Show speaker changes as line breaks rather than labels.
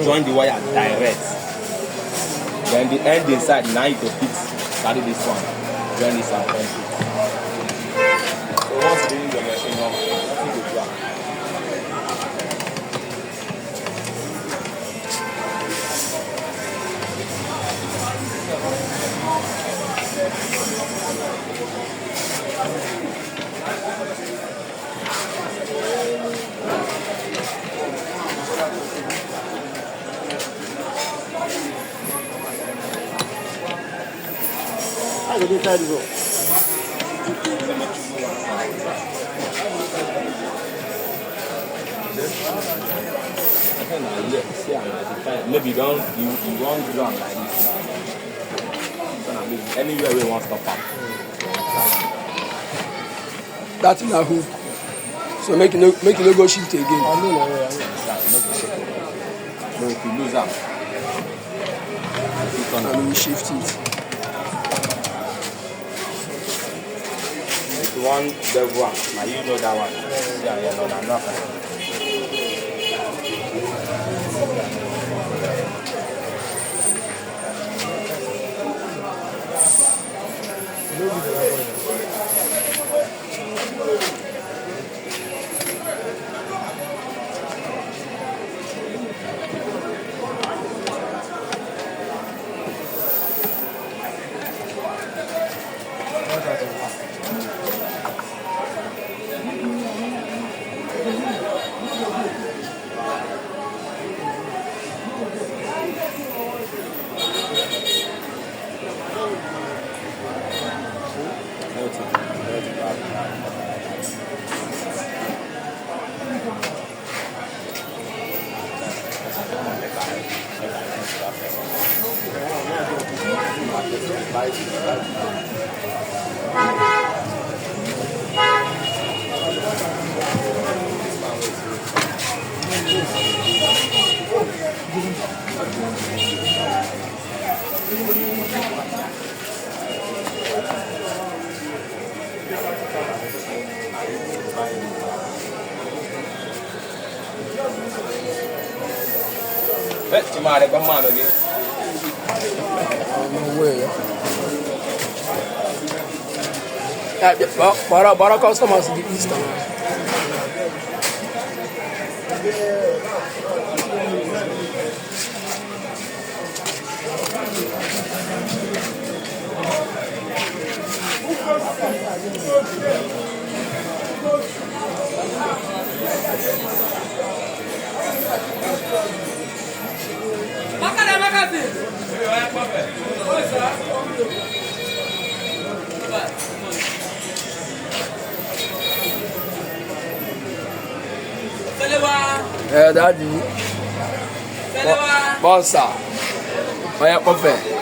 Join the wire direct. Then the end inside, now you can fix, carry this one, join this one. So once you do your machine, nothing will drop.
I go inside the room.
Maybe you won't run like this. Anywhere we want to stop up.
That's in a hook. So make it no go shift again.
No, if you lose out,
and we shift it.
If you want the one, now you know that one. Yeah, no, nothing. Tomorrow, come on again.
No way. Bara customers in the east. Daddy. Bossa. Vai a café.